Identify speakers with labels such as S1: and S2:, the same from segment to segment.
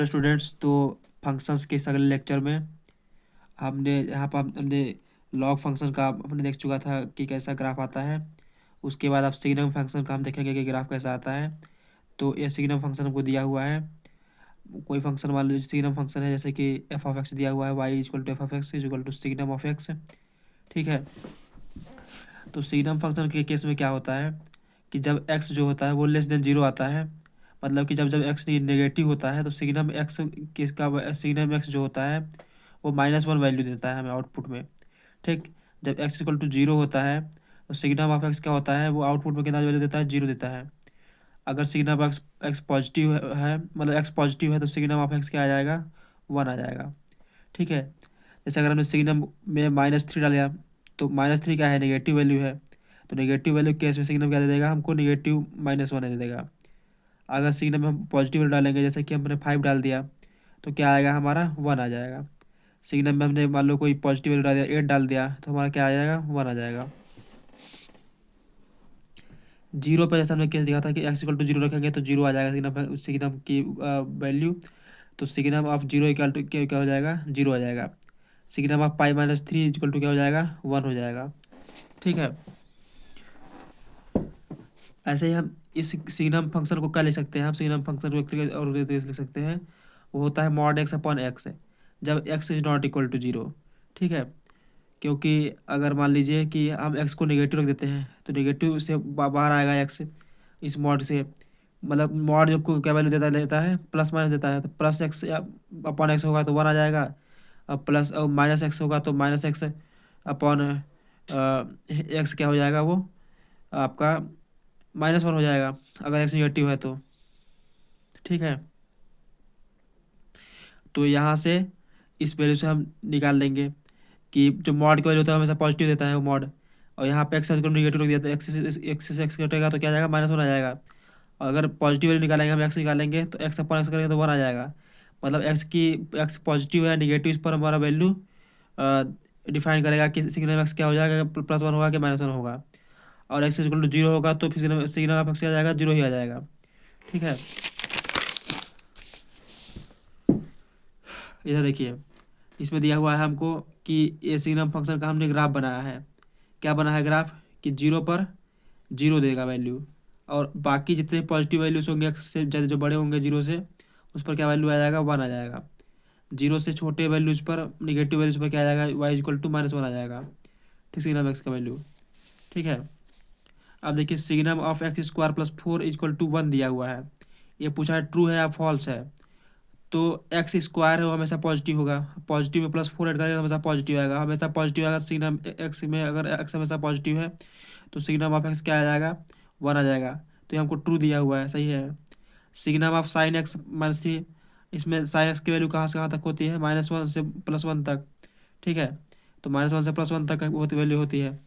S1: Students, तो functions के इस अगले लेक्चर में हमने यहाँ पर हमने लॉग फंक्शन का हमने देख चुका था कि कैसा ग्राफ आता है। उसके बाद अब सिग्नम फंक्शन का हम देखेंगे कि ग्राफ कैसा आता है। तो ये सिग्नम फंक्शन हमको दिया हुआ है। कोई फंक्शन मान लीजिए सिग्नम फंक्शन है, जैसे कि एफ ऑफ एक्स दिया हुआ है, y equal to f of x equal to signum of x. ठीक है। तो सिग्नम फंक्शन के केस में क्या होता है कि जब एक्स जो होता है वो लेस देन जीरो आता है, मतलब कि जब जब एक्स नेगेटिव होता है तो सिग्नम एक्स किसका सिग्नम एक्स जो होता है वो -1 वैल्यू देता है हमें आउटपुट में। ठीक। जब एक्स इक्वल टू जीरो होता है तो सिग्नम ऑफ एक्स क्या होता है, वो आउटपुट में कितना वैल्यू देता है, जीरो देता है। अगर सिग्नम एक्स एक्स पॉजिटिव है, मतलब एक्स पॉजिटिव है, तो सिग्नम ऑफ एक्स क्या आ जाएगा, 1 आ जाएगा। ठीक है। जैसे अगर हमने सिग्नम में -3 डाल दिया, तो -3 क्या है, नेगेटिव वैल्यू है। तो नेगेटिव वैल्यू केस में सिग्नम क्या दे देगा हमको, नेगेटिव -1 दे देगा। अगर सिग्नम में हम पॉजिटिव वैल्यू डालेंगे, जैसे कि हमने 5 डाल दिया, तो क्या आएगा हमारा, 1 आ जाएगा। सिग्नम में हमने मान लो कोई पॉजिटिव वैल्यू डाल दिया, 8 डाल दिया, तो हमारा क्या आ जाएगा, 1 आ जाएगा। जीरो पे जैसे हमने केस दिखा था कि एक्स इक्वल टू जीरो रखेंगे तो जीरो आ जाएगा सिग्नम सिग्नम की वैल्यू। तो signum of zero equal to क्या हो जाएगा, जीरो आ जाएगा। सिग्नम ऑफ पाई-3 इक्वल टू क्या हो जाएगा, 1 हो जाएगा। ठीक है। ऐसे ही हम इस सिग्नम फंक्शन को क्या लिख सकते हैं, हम सिग्नम फंक्शन को एक तरीके और एक तरीके से लिख सकते हैं। वो होता है मॉड एक्स अपॉन एक्स, जब x is not equal to zero. ठीक है। क्योंकि अगर मान लीजिए कि हम एक्स को नेगेटिव रख देते हैं तो नेगेटिव से बाहर आएगा एक्स इस मॉड से। मतलब मॉड जब को क्या वैल्यू देता देता है, प्लस माइनस देता है, तो प्लस एक्स अपॉन एक्स होगा तो 1 आ जाएगा। और प्लस और माइनस एक्स होगा तो -x अपॉन एक्स क्या हो जाएगा, वो आपका -1 हो जाएगा अगर एक्स निगेटिव है तो। ठीक है। तो यहाँ से इस वैल्यू से हम निकाल लेंगे कि जो मॉड की वैल्यू होता है हमेशा पॉजिटिव देता है वो मॉड। और यहाँ पे एक्स को नेगेटिव रख दिया, तो एक्स से एक्स कटेगा तो क्या आ जाएगा, -1 आ जाएगा। और अगर पॉजिटिव वैल्यू निकालेंगे, हम एक्स निकालेंगे तो एक्स अपॉन एक्स करेंगे तो 1 आ जाएगा। मतलब एक्स पॉजिटिव है नेगेटिव, इस पर हमारा वैल्यू डिफाइन करेगा कि सिग्नम एक्स क्या हो जाएगा, +1 होगा कि -1 होगा। और एक्स इक्वल टू जीरो होगा तो फिर सिग्नम ऑफ एक्स क्या आ जाएगा, जीरो ही आ जाएगा। ठीक है। इधर देखिए, इसमें दिया हुआ है हमको कि ये सिग्नम फंक्शन का हमने ग्राफ बनाया है। क्या बना है ग्राफ, कि जीरो पर जीरो देगा वैल्यू, और बाकी जितने पॉजिटिव वैल्यूज होंगे एक्स से ज़्यादा जो बड़े होंगे जीरो से, उस पर क्या वैल्यू आ जाएगा, 1 आ जाएगा। जीरो से छोटे वैल्यूज पर, निगेटिव वैल्यूज पर क्या आ जाएगा, वाई इक्वल टू -1 आ जाएगा। ठीक, सिग्नम एक्स का वैल्यू। ठीक है। अब देखिए signum of x square plus 4 equal to 1 दिया हुआ है। ये पूछा है ट्रू है या फॉल्स है। तो एक्स स्क्वायर है वो हमेशा पॉजिटिव होगा, पॉजिटिव में +4 ऐड करेंगे तो हमेशा पॉजिटिव आएगा, हमेशा पॉजिटिव आएगा। सिग्नम एक्स में अगर एक्स हमेशा पॉजिटिव है तो सिग्नम ऑफ एक्स क्या आ जाएगा, 1 आ जाएगा। तो ये हमको ट्रू दिया हुआ है, सही है। सिग्नम ऑफ साइन एक्स -3, इसमें साइन एक्स की वैल्यू कहाँ से कहाँ तक होती है, -1 से +1 तक। ठीक है। तो -1 से +1 तक होती वैल्यू होती है।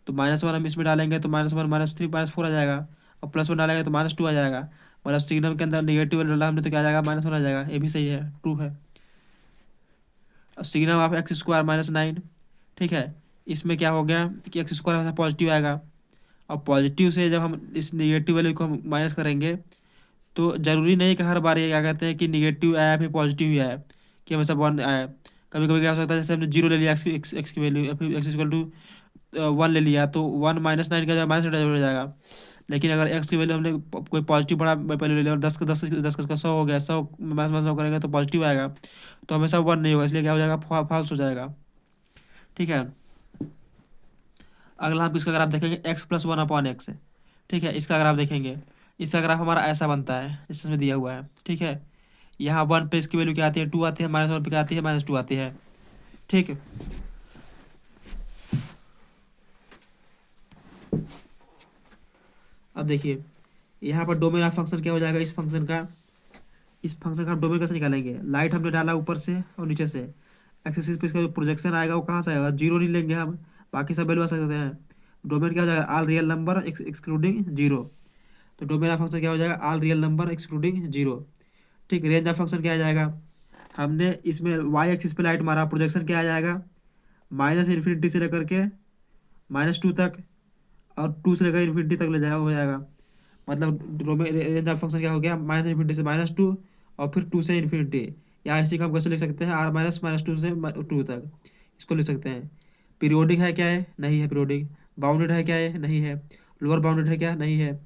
S1: तो -1 हम इसमें डालेंगे तो -1 -3 -4 आ जाएगा, और +1 डालेंगे तो -2 आ जाएगा। मतलब सिग्नम के अंदर नेगेटिव वैल्यू डाला हमने तो क्या आ जाएगा, -1 आ जाएगा। ये भी सही है, ट्रू है। और सिग्नम ऑफ एक्स स्क्वायर -9, ठीक है। इसमें क्या हो गया कि एक्स स्क्वायर हमेशा पॉजिटिव आएगा, और पॉजिटिव से जब हम इस नेगेटिव वैल्यू को हम माइनस करेंगे तो ज़रूरी नहीं कि हर बार ये क्या कहते हैं कि निगेटिव आया फिर पॉजिटिव ही आया, कि हमेशा 1 आया। कभी कभी क्या हो सकता है, जैसे हमने जीरो ले लिया एक्स की वैल्यू, या फिर एक्स इक्वल टू 1 ले लिया, तो 1 -9 का माइनस हो जाएगा। लेकिन अगर एक्स की वैल्यू हमने कोई पॉजिटिव बड़ा वैल्यू ले लिया, और 10 का 100 हो गया, 100 -100 करेंगे तो पॉजिटिव आएगा, तो हमेशा 1 नहीं होगा, इसलिए क्या हो जाएगा, फॉल्स हो जाएगा। ठीक है। अगला हम किसका ग्राफ देखेंगे, x +1/x। ठीक है। इसका ग्राफ देखेंगे, इसका ग्राफ हमारा ऐसा बनता है जिसमें दिया हुआ है। ठीक है। यहाँ 1 पे इसकी वैल्यू क्या आती है, 2 आती है, -1 पे क्या आती है, -2 आती है। ठीक है। अब देखिए यहाँ पर डोमेन ऑफ फंक्शन क्या हो जाएगा, इस फंक्शन का डोमेन कैसे निकालेंगे। लाइट हमने डाला ऊपर से और नीचे से, एक्सिस पे इसका जो प्रोजेक्शन आएगा वो कहाँ से आएगा, जीरो नहीं लेंगे हम, बाकी सब वैल्यू आ सकते हैं। डोमेन क्या हो जाएगा, all real number excluding zero. तो डोमेन ऑफ फंक्शन क्या हो जाएगा, all real number excluding zero. ठीक। रेंज ऑफ फंक्शन क्या आ जाएगा, हमने इसमें वाई एक्सिस पे लाइट मारा, प्रोजेक्शन क्या आ जाएगा, -∞ से लेकर के -2 तक, और 2 से लेकर इन्फिनिटी तक ले जाएगा हो जाएगा। मतलब रेंज ऑफ फंक्शन क्या हो गया, -∞ से -2 और फिर 2 से इन्फिनिटी, या इसी को हम कैसे लिख सकते हैं, r माइनस माइनस 2 से 2 तक इसको लिख सकते हैं। पीरियोडिक है क्या है, नहीं है पीरियोडिक। बाउंडेड है क्या है, नहीं है। लोअर बाउंडेड है क्या, नहीं है।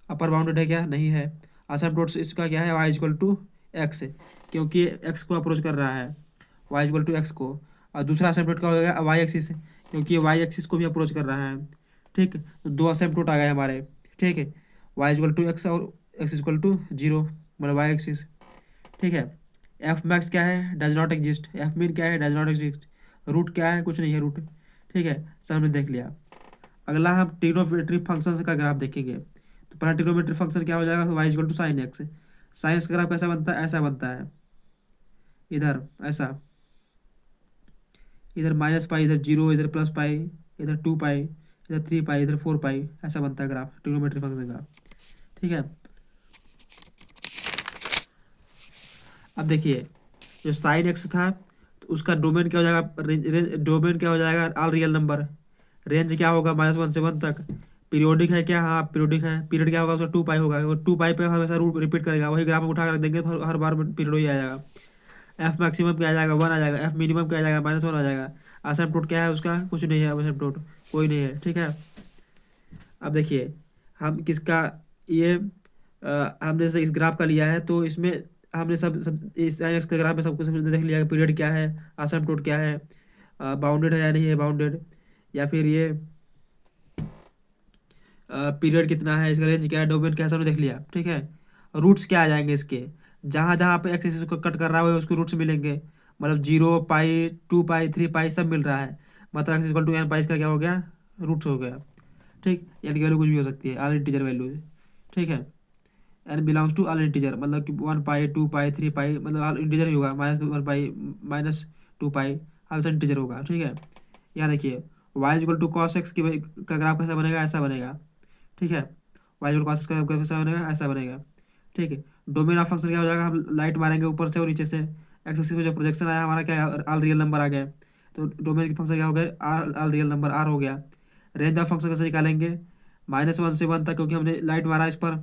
S1: अपर बाउंडेड है क्या, नहीं है। असिम्प्टोट इसका क्या है, y इक्वल टू एक्स, क्योंकि एक्स को अप्रोच कर रहा है, y इक्वल टू एक्स को। और दूसरा असिम्प्टोट का हो गया वाई एक्सिस, क्योंकि ये वाई एक्सिस को भी अप्रोच कर रहा है। ठीक, तो 2 असिम्प्टोट आ गए हमारे। ठीक है, y इक्वल टू एक्स और x इक्वल टू 0, मतलब वाई एक्सिस। ठीक है, एफ मैक्स क्या है, does not exist. F mean क्या है, डज नॉट एग्जिस्ट। रूट क्या है, कुछ नहीं है रूट। ठीक है, सब हमने देख लिया। अगला हम ट्रिग्नोमेट्री फंक्शन का ग्राफ देखेंगे। तो पहला ट्रिग्नोमेट्री फंक्शन क्या हो जाएगा, y equal to sine x. Sine x का ग्राफ कैसा बनता है, ऐसा बनता है, इधर ऐसा, इधर माइनस पाई, इधर 0, इधर प्लस पाई, इधर 2 पाई, इधर 3 पाई, इधर 4 पाई, ऐसा बनता है ग्राफ ट्रिग्नोमेट्री फंक्शन का। ठीक है, अब देखिए, जो साइन एक्स था तो उसका डोमेन क्या हो जाएगा, डोमेन क्या हो जाएगा, ऑल रियल नंबर। रेंज क्या होगा, -1 से 1 तक। पीरियोडिक है क्या, हाँ पीरियोडिक है। पीरियड क्या होगा, उसका 2 पाई होगा, 2 पाई पे हमेशा रूट रिपीट करेगा, वही ग्राफ में उठा कर रख देंगे तो हर बार पीरियड ही आ जाएगा। एफ मैक्सिमम क्या आ जाएगा, 1 आ जाएगा। एफ मिनिमम क्या आ जाएगा, -1 आ जाएगा। असिम्प्टोट क्या है उसका, कुछ नहीं है, असिम्प्टोट कोई नहीं है। ठीक है, अब देखिए, हम किसका, ये हमने जैसे इस ग्राफ का लिया है, तो इसमें हमने सब इस साइन एक्स के ग्राफ में सब कुछ देख लिया कि पीरियड क्या है, असिम्प्टोट क्या है, बाउंडेड है या नहीं है बाउंडेड, या फिर ये पीरियड कितना है, इसका रेंज क्या है, डोमेन क्या है, सब देख लिया। ठीक है, रूट्स क्या आ जाएंगे इसके, जहाँ जहाँ पे एक्स एक्सिस को कट कर रहा है उसको रूट्स मिलेंगे, मतलब 0 पाई, 2 पाई, 3 पाई सब मिल रहा है, मतलब एक्स इक्वल टू एन पाई, इसका क्या हो गया, रूट्स हो गया। ठीक, एन की वैल्यू कुछ भी हो सकती है, ऑल इंटीजर वैल्यूज। ठीक है, n belongs to all integer, मतलब कि 1 पाई, 2 पाई, 3 पाई, मतलब ऑल इंटीजर ही होगा, -1 पाई, -2 पाई, हर इंटीजर होगा। ठीक है, यहाँ देखिए, y equal to cos x की का ग्राफ कैसा बनेगा, ऐसा बनेगा। ठीक है, वाई इक्वल कॉस एक्स का ग्राफ कैसा बनेगा, ऐसा बनेगा। ठीक है, डोमेन ऑफ फंक्शन क्या हो जाएगा, हम लाइट मारेंगे ऊपर से और नीचे से, एक्स एक्सिस में जो प्रोजेक्शन आया हमारा क्या है, ऑल रियल नंबर आ गया, तो डोमेन की फंक्शन क्या हो गया, R all real number R हो गया। रेंज ऑफ फंक्शन कैसे निकालेंगे, -1 से 1 तक, क्योंकि हमने लाइट मारा इस पर,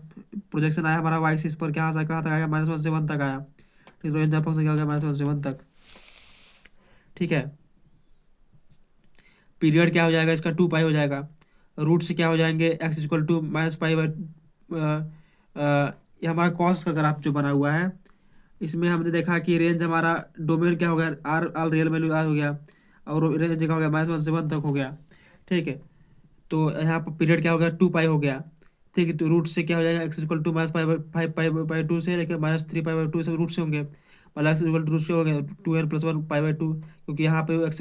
S1: प्रोजेक्शन आया हमारा वाई एक्सिस पर, कहाँ तक आया, -1 से 1 तक आया। ठीक, तो रेंज ऑफ फंक्शन क्या हो गया, -1 से 1 तक। ठीक है, पीरियड क्या हो जाएगा इसका, 2 पाई हो जाएगा। रूट से क्या हो जाएंगे, एक्स इक्वल टू -पाई, ये हमारा कॉस का ग्राफ जो बना हुआ है, इसमें हमने देखा कि रेंज हमारा, डोमेन क्या हो गया, R all real value R हो गया, और रेंज क्या हो गया, -1 से 1 तक हो गया। ठीक है, तो यहाँ पर पीरियड क्या हो गया, 2 पाई हो गया। ठीक है, तो रूट से क्या हो जाएगा, एक्स इक्वल टू -5 पाई/2 से लेकर -3 पाई/2 सब रूट से होंगे, मतलब एक्स इक्वल टू रूट से हो गए 2n+1 पाई/2, क्योंकि यहाँ पे एक्स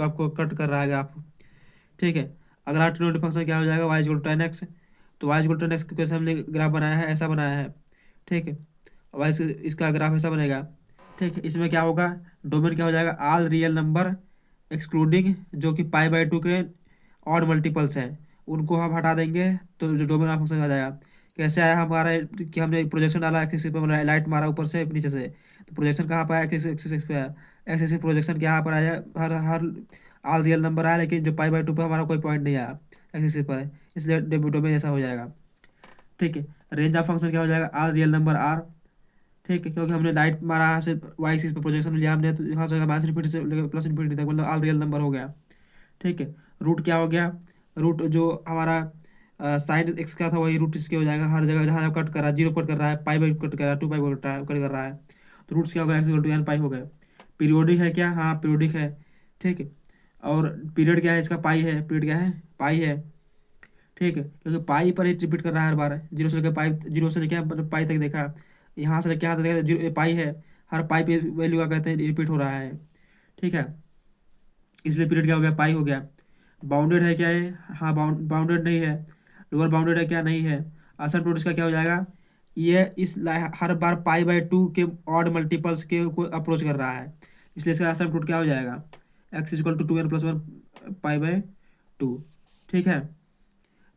S1: आपको कट कर रहा है ग्राफ। ठीक है, अगला ट्रिग्नोमेट्री फंक्शन क्या हो जाएगा, वाई इक्वल टू 10x। तो वाई इक्वल टू 10x को कैसे हमने ग्राफ बनाया है, ऐसा बनाया है। ठीक है, वाई इसका ग्राफ ऐसा बनेगा। ठीक है, इसमें क्या होगा, डोमेन क्या हो जाएगा, ऑल रियल नंबर एक्सक्लूडिंग जो कि पाई/2 के ऑड मल्टीपल्स हैं, उनको हम हटा देंगे, तो जो डोमेन ऑफ फंक्शन आ जाएगा। कैसे आया हमारा, कि हमने प्रोजेक्शन डाला एक्सिस पे, मतलब लाइट मारा ऊपर से नीचे से, तो प्रोजेक्शन कहाँ पर आया, एक्सिस पे आया। एक्सिस प्रोजेक्शन यहाँ पर आया, हर हर ऑल रियल नंबर आया, लेकिन जो पाई/2 पे हमारा कोई पॉइंट नहीं आया एक्सिस पर, इसलिए डोमेन ऐसा हो जाएगा। ठीक है, रेंज ऑफ फंक्शन क्या हो जाएगा, ऑल रियल नंबर आर। ठीक है, क्योंकि हमने लाइट मारा यहाँ से वाई एक्सिस पर प्रोजेक्शन लिया हमने, तो यहाँ से -इन्फिनिटी से लेकर +इन्फिनिटी तक, मतलब ऑल रियल नंबर हो गया। ठीक है, रूट क्या हो गया, रूट जो हमारा साइन एक्स का था वही रूट इसके हो जाएगा, हर जगह जहाँ कट कर रहा है, 0 कट कर रहा है, पाई/2 कट कर रहा है, 2 पाई कट कर रहा है, तो रूट्स क्या हो गया, एक्स इक्वल टू n पाई हो गए। पीरियोडिक है क्या, हाँ पीरियोडिक है। ठीक है, और पीरियड क्या है इसका, पाई है, पीरियड क्या है, पाई है। ठीक है, क्योंकि पाई पर ही रिपीट कर रहा है हर बार, 0 से लेकर पाई तक देखा, यहाँ से लेकर यहाँ तक देखा, 0 पाई है, हर पाई पे वैल्यू क्या कहते हैं, रिपीट हो रहा है। ठीक है, इसलिए पीरियड क्या हो गया, पाई हो गया। बाउंडेड है क्या है, हाँ बाउंडेड नहीं है। लोअर बाउंडेड है क्या, नहीं है। असिम्प्टोट इसका क्या हो जाएगा, ये हर बार पाई/2 के ऑड मल्टीपल्स के को अप्रोच कर रहा है, इसलिए इसका असिम्प्टोट क्या हो जाएगा, एक्स इक्वल टू 2n+1 पाई/2। ठीक है,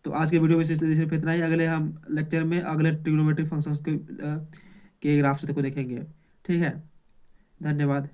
S1: तो आज के वीडियो में सिर्फ इतना ही। अगले हम लेक्चर में अगले ट्रिग्नोमेट्रिक फंक्शंस के ग्राफ से को देखेंगे। ठीक है, धन्यवाद।